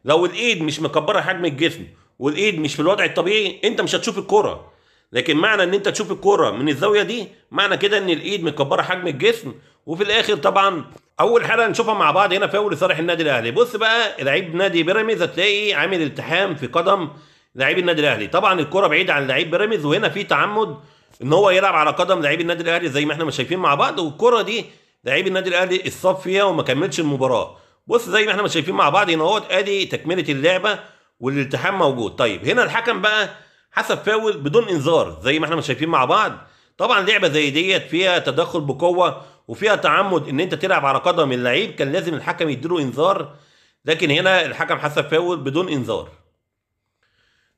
لو الايد مش مكبره حجم الجسم والايد مش في الوضع الطبيعي انت مش هتشوف الكره. لكن معنى ان انت تشوف الكره من الزاويه دي معنى كده ان الايد مكبره حجم الجسم. وفي الاخر طبعا اول حاجه نشوفها مع بعض هنا فاول لصالح النادي الاهلي. بص بقى لعيب نادي بيراميدز هتلاقي عامل التحام في قدم لعيب النادي الاهلي. طبعا الكره بعيده عن لعيب بيراميدز وهنا في تعمد ان هو يلعب على قدم لعيب النادي الاهلي زي ما احنا مش شايفين مع بعض. والكره دي لعيب النادي الاهلي اتصاب فيها وما كملش المباراه. بص زي ما احنا مش شايفين مع بعض هنا اهوت ادي تكمله اللعبه والالتحام موجود. طيب هنا الحكم بقى حسب فاول بدون انذار زي ما احنا مش شايفين مع بعض. طبعا لعبه زي ديت فيها تدخل بقوه وفيها تعمد ان انت تلعب على قدم اللعيب، كان لازم الحكم يديله انذار. لكن هنا الحكم حسب فاول بدون انذار.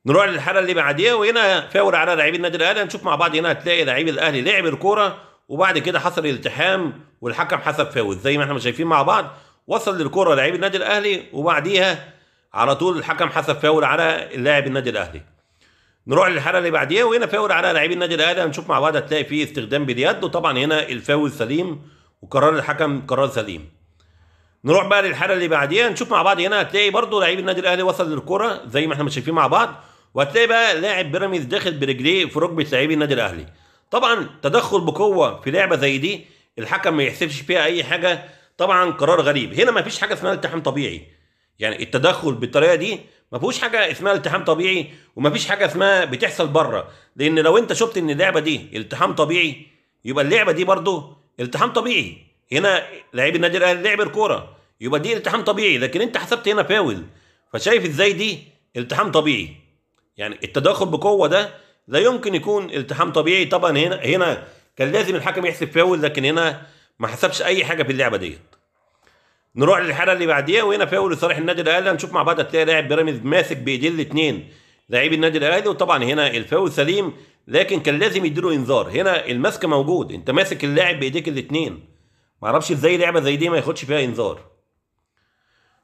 نروح للحاله اللي بعديها وهنا فاول على لعيب النادي الاهلي. هنشوف مع بعض هنا هتلاقي لعيب الاهلي لعب الكوره وبعد كده حصل التحام والحكم حسب فاول زي ما احنا شايفين مع بعض. وصل للكوره لعيب النادي الاهلي وبعديها على طول الحكم حسب فاول على اللاعب النادي الاهلي. نروح للحاله اللي بعديها وهنا فاول على لاعبي النادي الاهلي. هنشوف مع بعض هتلاقي فيه استخدام باليد وطبعا هنا الفاول سليم وقرار الحكم قرار سليم. نروح بقى للحاله اللي بعديها نشوف مع بعض هنا هتلاقي برضو لعيب النادي الاهلي وصل للكره زي ما احنا مش شايفين مع بعض. وهتلاقي بقى لاعب بيراميدز داخل برجليه في ركبه لاعبي النادي الاهلي. طبعا تدخل بقوه في لعبه زي دي الحكم ما يحسبش فيها اي حاجه. طبعا قرار غريب. هنا ما فيش حاجه اسمها التحام طبيعي. يعني التدخل بالطريقه دي ما فيهوش حاجه اسمها التحام طبيعي وما فيش حاجه اسمها بتحصل بره. لان لو انت شفت ان اللعبه دي التحام طبيعي يبقى اللعبه دي برضو التحام طبيعي. هنا لعيب النادي الاهلي لعب الكوره يبقى دي التحام طبيعي. لكن انت حسبت هنا فاول. فشايف ازاي دي التحام طبيعي؟ يعني التدخل بقوه ده لا يمكن يكون التحام طبيعي. طبعا هنا كان لازم الحكم يحسب فاول لكن هنا ما حسبش اي حاجه في اللعبه ديت. نروح للحاله اللي بعديها وهنا فاول لصالح النادي الاهلي. هنشوف مع بعض هتلاقي لاعب بيراميدز ماسك بايديه الاثنين لاعبي النادي الاهلي وطبعا هنا الفاول سليم لكن كان لازم يديله انذار. هنا المسك موجود انت ماسك اللاعب بايديك الاثنين. ما اعرفش ازاي لعبه زي دي ما ياخدش فيها انذار.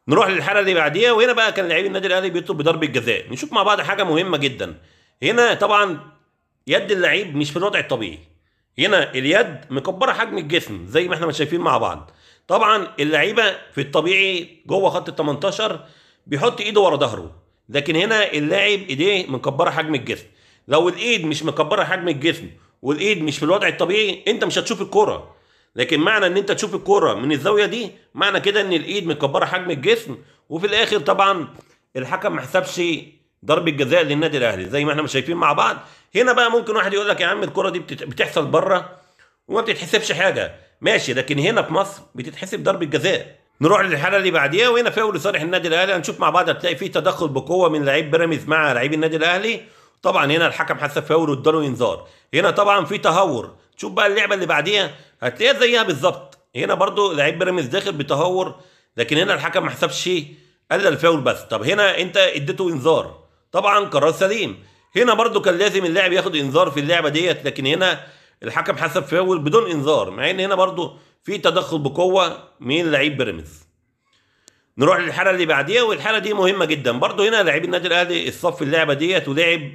نروح للحاله اللي بعديها وهنا بقى كان لاعبي النادي الاهلي بيطلب بضربه جزاء. نشوف مع بعض حاجه مهمه جدا. هنا طبعا يد اللعيب مش في الوضع الطبيعي. هنا اليد مكبره حجم الجسم زي ما احنا مش شايفين مع بعض. طبعا اللعيبه في الطبيعي جوه خط ال 18 بيحط ايده ورا ظهره. لكن هنا اللاعب ايديه مكبره حجم الجسم. لو الايد مش مكبره حجم الجسم والايد مش في الوضع الطبيعي انت مش هتشوف الكوره. لكن معنى ان انت تشوف الكوره من الزاويه دي معنى كده ان الايد مكبره حجم الجسم. وفي الاخر طبعا الحكم ما حسبش ضربه جزاء للنادي الاهلي زي ما احنا مش شايفين مع بعض. هنا بقى ممكن واحد يقول لك يا عم الكوره دي بتحصل بره وما بتتحسبش حاجه. ماشي لكن هنا في مصر بتتحسب ضربه جزاء. نروح للحاله اللي بعديها وهنا فاول لصالح النادي الاهلي. هنشوف مع بعض هتلاقي فيه تدخل بقوه من لعيب بيراميدز مع لعيب النادي الاهلي. طبعا هنا الحكم حسب فاول واداله انذار. هنا طبعا في تهور. شوف بقى اللعبه اللي بعديها هتلاقيها زيها بالظبط. هنا برضو لعيب بيراميدز داخل بتهور لكن هنا الحكم ما حسبش شيء الا الفاول بس. طب هنا انت اديته انذار طبعا قرار سليم. هنا برضو كان لازم اللاعب ياخد انذار في اللعبه ديت لكن هنا الحكم حسب فاول بدون انذار مع ان هنا برضو في تدخل بقوه من لعيب بيراميدز. نروح للحاله اللي بعديها والحاله دي مهمه جدا. برضو هنا لعيب النادي الاهلي اتصف في اللعبه ديت ولعب.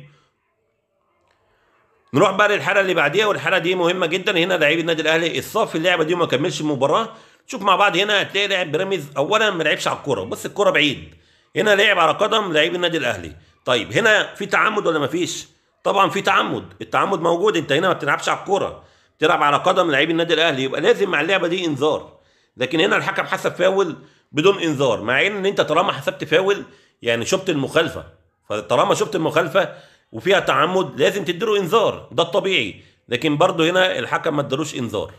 نروح بقى للحاله اللي بعديها والحاله دي مهمه جدا. هنا لعيب النادي الاهلي اتصاب في اللعبه دي وما كملش المباراه. شوف مع بعض هنا هتلاقي لاعب بيراميدز اولا ما لعبش على الكوره. بص الكوره بعيد. هنا لعب على قدم لعيب النادي الاهلي. طيب هنا في تعمد ولا ما فيش؟ طبعا في تعمد. التعمد موجود. انت هنا ما بتلعبش على الكوره بتلعب على قدم لعيب النادي الاهلي يبقى لازم مع اللعبه دي انذار. لكن هنا الحكم حسب فاول بدون انذار مع ان انت طالما حسبت فاول يعني شفت المخالفه. فطالما شفت المخالفه وفيها تعمد لازم تديله انذار ده الطبيعي. لكن برضه هنا الحكم ما ادالوش انذار.